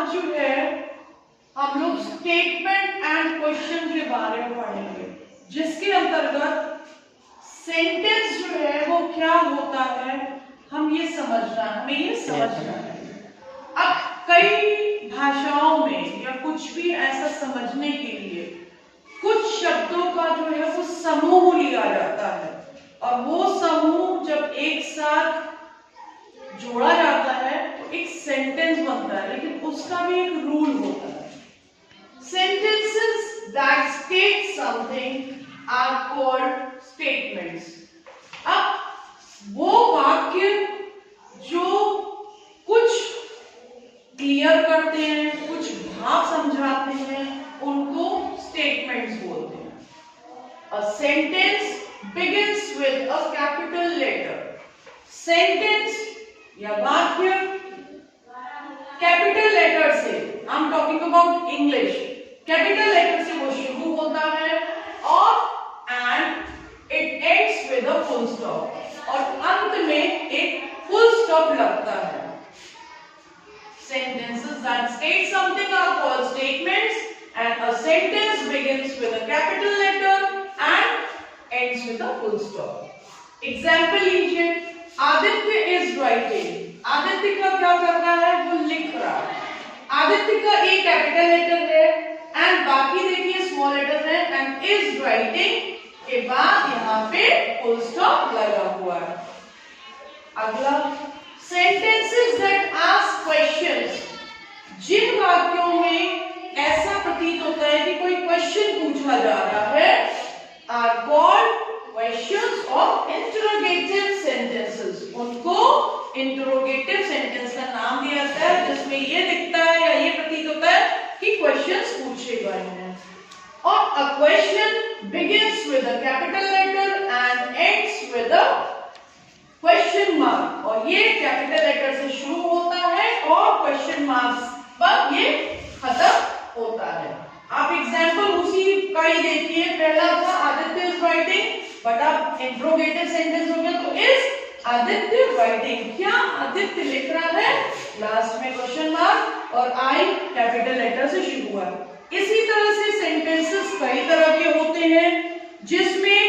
आज जो है हम लोग स्टेटमेंट एंड क्वेश्चन के बारे में पढ़ेंगे, जिसके अंतर्गत सेंटेंस जो है वो क्या होता है हमें ये समझना है। अब कई भाषाओं में या कुछ भी ऐसा समझने के लिए कुछ शब्दों का जो है वो समूह लिया जाता है और वो समूह जब एक साथ जोड़ा जाता है तो एक सेंटेंस बनता है, लेकिन उसका भी एक रूल होता है। Sentences that state something are called statements. अब वो वाक्य जो कुछ क्लियर करते हैं, कुछ भाव समझाते हैं, उनको स्टेटमेंट्स बोलते हैं। A sentence begins with a capital letter. Sentence या वाक्य कैपिटल लेटर से, I am talking about English, capital letter से वो शुरू होता है और and it ends with a full stop, और अंत में एक फुल स्टॉप लगता है। Sentences that state something are called statements, and a sentence begins with a capital letter and ends with a full stop. Example लीजिए, Aditya is writing. Aditya का क्या कर रहा है, वो लिख रहा है। आदित्य का एक कैपिटल लेटर है एंड बाकी देखिए स्मॉल लेटर है, एंड इज राइटिंग के बाद यहाँ पे फुल स्टॉप लगा हुआ है। अगला, सेंटेंसेस दैट आस्क क्वेश्चंस, जिन वाक्यों में ऐसा प्रतीत होता है कि कोई क्वेश्चन पूछा जा रहा है, are called questions of interrogative sentences. उनको इंटरोगेटिव सेंटेंस का नाम दिया जाता है जिसमें ये दिखता है या ये प्रतीत होता है कि क्वेश्चंस पूछे गए हैं। और a question begins with a capital letter and ends with a question mark, और ये कैपिटल लेटर से शुरू होता है और क्वेश्चन मार्क्स पर ये खत्म होता है। आप एग्जांपल उसी का ही देखिए, पहला था आदित्य इज राइटिंग, बट अब इंट्रोगेटिव सेंटेंस हो गया तो इज आदित्य राइटिंग, क्या आदित्य लिख रहा है, लास्ट में क्वेश्चन मार्क और आई कैपिटल लेटर से शुरू हुआ। इसी तरह से सेंटेंसेस कई तरह के होते हैं, जिसमें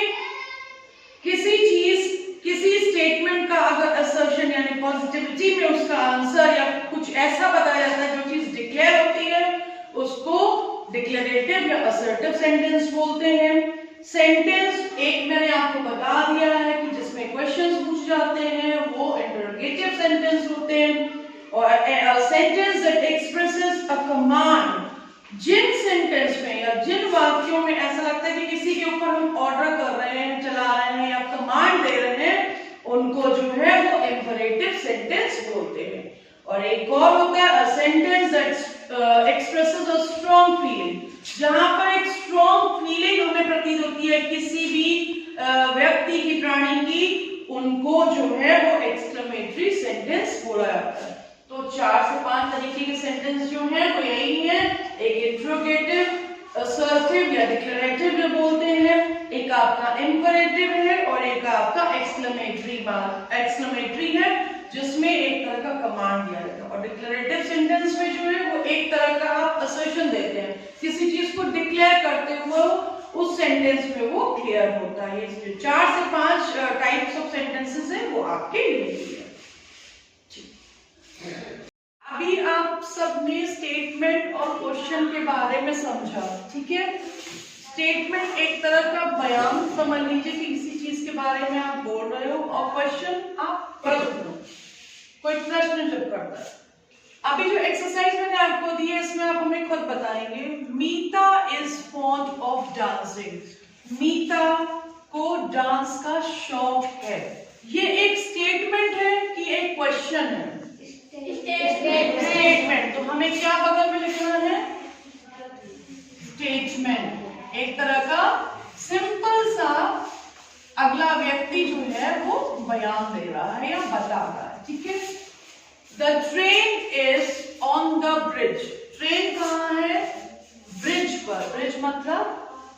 किसी चीज, किसी स्टेटमेंट का अगर असर्शन यानी पॉजिटिविटी में उसका आंसर या कुछ ऐसा बताया जाता है जो चीज डिक्लेयर होती है, उसको डिक्लेरेटिव या असर्टिव सेंटेंस बोलते हैं। सेंटेंस एक मैंने आपको बता दिया है कि जिसमें क्वेश्चंस पूछ जाते हैं वो इंटरोगेटिव सेंटेंस होते हैं। और sentence that expresses a command, जिन सेंटेंस में या जिन वाक्यों में ऐसा लगता है कि किसी के ऊपर हम ऑर्डर कर रहे हैं, चला रहे हैं या कमांड दे रहे हैं, उनको जो है वो इंपरेटिव सेंटेंस बोलते हैं। और एक और होता है a sentence that expresses a strong feeling, जहां पर एक स्ट्रांग फीलिंग हमें प्रतीत होती है किसी भी व्यक्ति की, प्राणी की, उनको जो है वो एक्सक्लेमेटरी सेंटेंस बोला जाता है। तो 4 से 5 तरीके के सेंटेंस जो हैं वो यही है, एक इंट्रोगेटिव, असर्टिव या डिक्लेरेटिव जो बोलते हैं, एक आपका इंपरेटिव है और एक आपका एक्सक्लेमेटरी है जिसमें एक तरह का कमांड दिया जाता है। और डिक्लेरेटिव सेंटेंस में जो है वो एक तरह का आप असर्शन देते हैं, किसी चीज को डिक्लेयर करते हुए उस सेंटेंस में वो क्लियर होता है। ये 4 से 5 टाइप्स ऑफ सेंटेंसेस हैं वो आपके लिए है। अभी आप सबने स्टेटमेंट और क्वेश्चन के बारे में समझा, ठीक है। स्टेटमेंट एक तरह का बयान समझ लीजिए कि किसी चीज के बारे में आप बोल रहे हो, और क्वेश्चन आप प्रश्न, कोई प्रश्न जब करता है। अभी जो एक्सरसाइज मैंने आपको दी है इसमें आप हमें खुद बताएंगे, मीता इज फॉन्ड ऑफ डांसिंग। मीता को डांस का शौक है। ये एक स्टेटमेंट है कि एक क्वेश्चन है? स्टेटमेंट। तो हमें क्या बगल में लिखना है? स्टेटमेंट। एक तरह का सिंपल सा अगला व्यक्ति जो है वो बयान दे रहा है या बता रहा है, ठीक है। The train is on the bridge. Train कहाँ है? ब्रिज पर। ब्रिज मतलब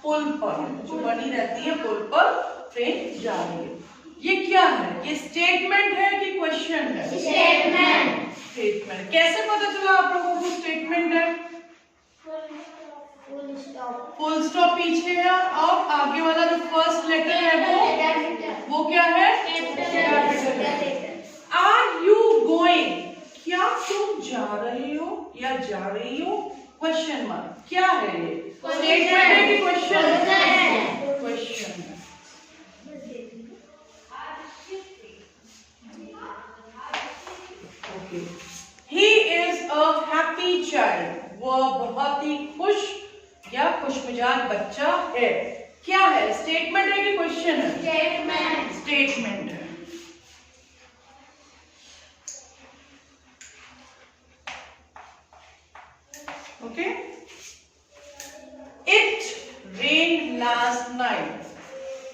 पुल पर, जो बनी रहती है पुल पर ट्रेन जा रही है। ये क्या है? ये स्टेटमेंट है कि क्वेश्चन है? स्टेटमेंट। स्टेटमेंट। कैसे पता चला आप लोगों को स्टेटमेंट फुल स्टॉप पीछे है और आगे वाला जो फर्स्ट लेटर है वो क्या है? Are you going? क्या तुम जा रहे हो या जा रही हो? Question mark. क्या है ये? स्टेटमेंट है कि क्वेश्चन है? क्वेश्चन है। Okay. He is a happy child. वह बहुत ही खुश या खुशमिजाज बच्चा है। क्या है? स्टेटमेंट है कि क्वेश्चन है? स्टेटमेंट। स्टेटमेंट है। Okay. It rain last night.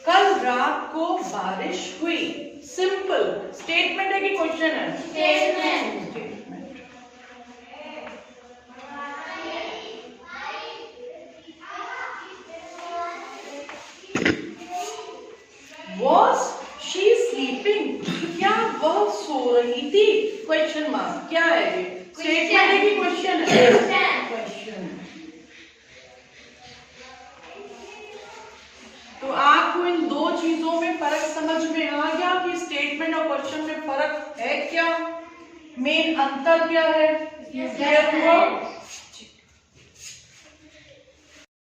कल रात को बारिश हुई। सिंपल। स्टेटमेंट है कि क्वेश्चन है? Statement. Statement. Was she sleeping? क्या वह सो रही थी? Question mark. क्या है ये? स्टेटमेंट है कि क्वेश्चन है? क्वेश्चन। तो आपको इन दो चीजों में फर्क समझ में आ गया कि स्टेटमेंट और क्वेश्चन में फर्क है क्या? मेन अंतर क्या है? क्लियर हुआ?